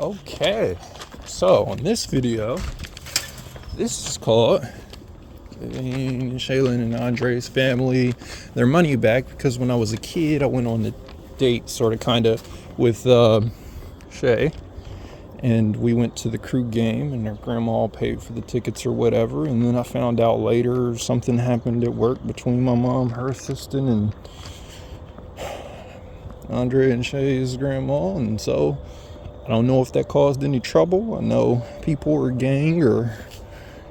Okay, so on this video, this is called giving Shaylin and Andre's family their money back, because when I was a kid, I went on a date, kind of, with Shay, and we went to the crew game, and their grandma paid for the tickets or whatever, and then I found out later something happened at work between my mom, her assistant, and Andre and Shay's grandma, and so I don't know if that caused any trouble. I know people are gang or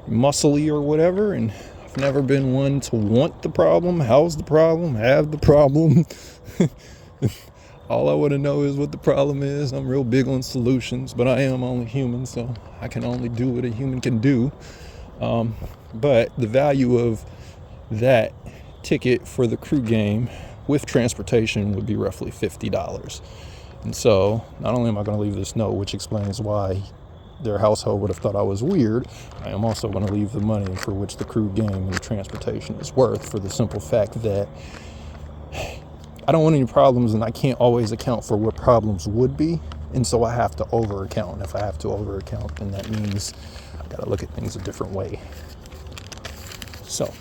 muscly or whatever, and I've never been one to want the problem, house the problem, have the problem. All I want to know is what the problem is. I'm real big on solutions, but I am only human, so I can only do what a human can do. But the value of that ticket for the crew game with transportation would be roughly $50. And so not only am I going to leave this note, which explains why their household would have thought I was weird, I am also going to leave the money for which the crew game and the transportation is worth, for the simple fact that I don't want any problems, and I can't always account for what problems would be, and so I have to over account. And if I have to over account, then that means I got to look at things a different way. So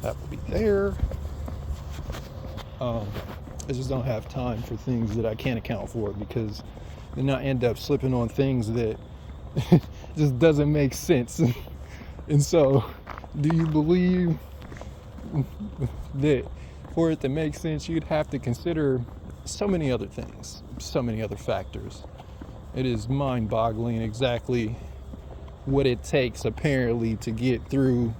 that will be there. I just don't have time for things that I can't account for, because then I end up slipping on things that just doesn't make sense. And so, do you believe that for it to make sense, you'd have to consider so many other things, so many other factors? It is mind-boggling exactly what it takes, apparently, to get through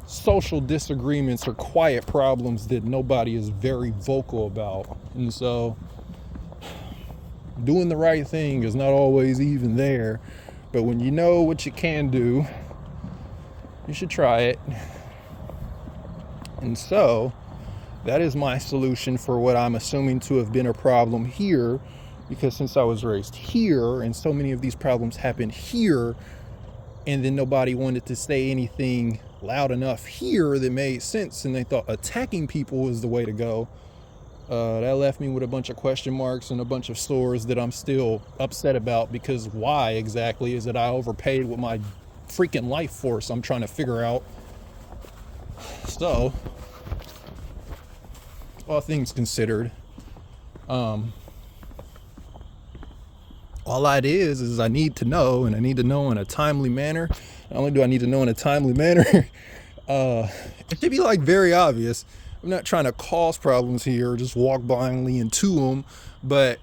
social disagreements or quiet problems that nobody is very vocal about. And so doing the right thing is not always even there, but when you know what you can do, you should try it. And so that is my solution for what I'm assuming to have been a problem here, because since I was raised here and so many of these problems happened here, and then nobody wanted to say anything loud enough here that made sense, and they thought attacking people was the way to go. That left me with a bunch of question marks and a bunch of sores that I'm still upset about, because why exactly is it I overpaid with my freaking life force I'm trying to figure out. So, all things considered, all that is I need to know, and I need to know in a timely manner. Not only do I need to know in a timely manner, it should be very obvious. I'm not trying to cause problems here or just walk blindly into them, but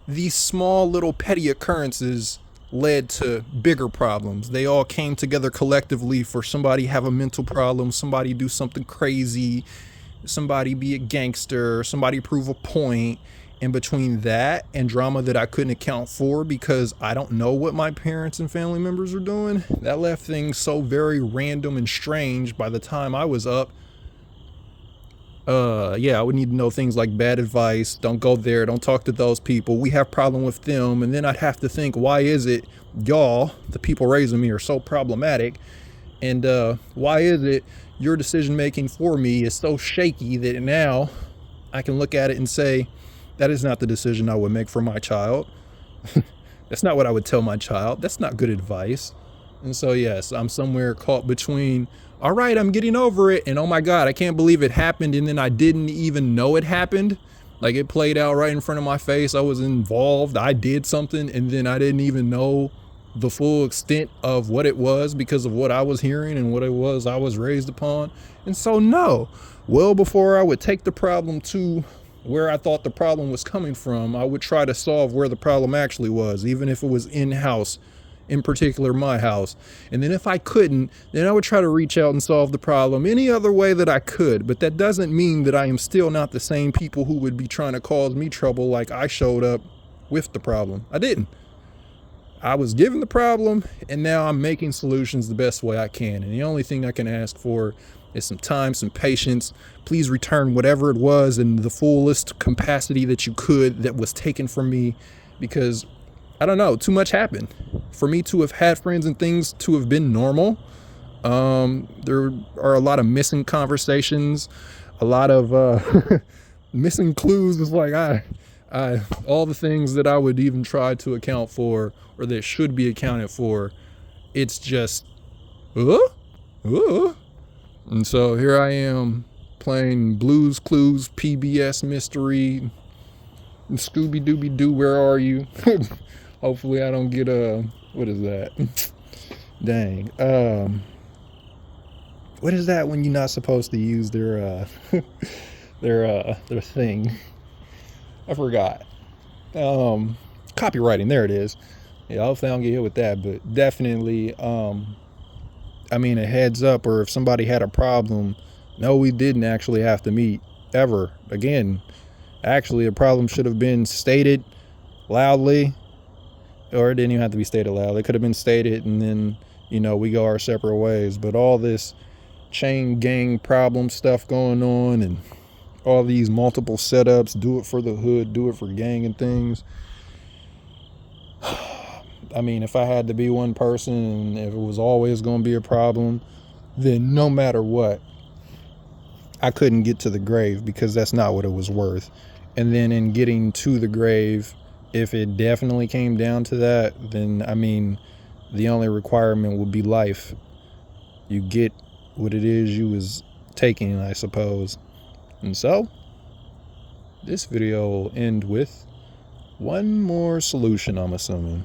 these small little petty occurrences led to bigger problems. They all came together collectively for somebody have a mental problem, somebody do something crazy, somebody be a gangster, somebody prove a point. And between that and drama that I couldn't account for because I don't know what my parents and family members are doing, that left things so very random and strange by the time I was up. I would need to know things like bad advice, don't go there, don't talk to those people, we have problem with them. And then I'd have to think, why is it y'all, the people raising me, are so problematic? And why is it your decision making for me is so shaky that now I can look at it and say, that is not the decision I would make for my child. That's not what I would tell my child. That's not good advice. And so, yes, I'm somewhere caught between, all right, I'm getting over it, and oh my God, I can't believe it happened, and then I didn't even know it happened. Like, it played out right in front of my face. I was involved. I did something, and then I didn't even know the full extent of what it was because of what I was hearing and what it was I was raised upon. And so, no, well before I would take the problem to where I thought the problem was coming from, I would try to solve where the problem actually was, even if it was in-house, in particular my house. And then if I couldn't, then I would try to reach out and solve the problem any other way that I could. But that doesn't mean that I am still not the same people who would be trying to cause me trouble like I showed up with the problem. I didn't. I was given the problem, and now I'm making solutions the best way I can. And the only thing I can ask for is some time, some patience. Please return whatever it was in the fullest capacity that you could that was taken from me, because I don't know, too much happened for me to have had friends and things to have been normal. There are a lot of missing conversations, a lot of missing clues. It's like all the things that I would even try to account for, or that should be accounted for, it's just, and so here I am playing Blues Clues, PBS Mystery, Scooby Dooby Doo, where are you? Hopefully I don't get what is that? Dang. What is that when you're not supposed to use their their thing? I forgot. Copywriting, there it is. Yeah, hopefully I don't get hit with that, but definitely, I mean, a heads up, or if somebody had a problem, no, we didn't actually have to meet ever again. Actually, a problem should have been stated loudly, or it didn't even have to be stated loud. It could have been stated, and then, you know, we go our separate ways. But all this chain gang problem stuff going on, and all these multiple setups, do it for the hood, do it for gang and things. I mean, if I had to be one person, and if it was always going to be a problem, then no matter what, I couldn't get to the grave, because that's not what it was worth. And then in getting to the grave, if it definitely came down to that, then, I mean, the only requirement would be life. You get what it is you was taking, I suppose. And so, this video will end with one more solution, I'm assuming.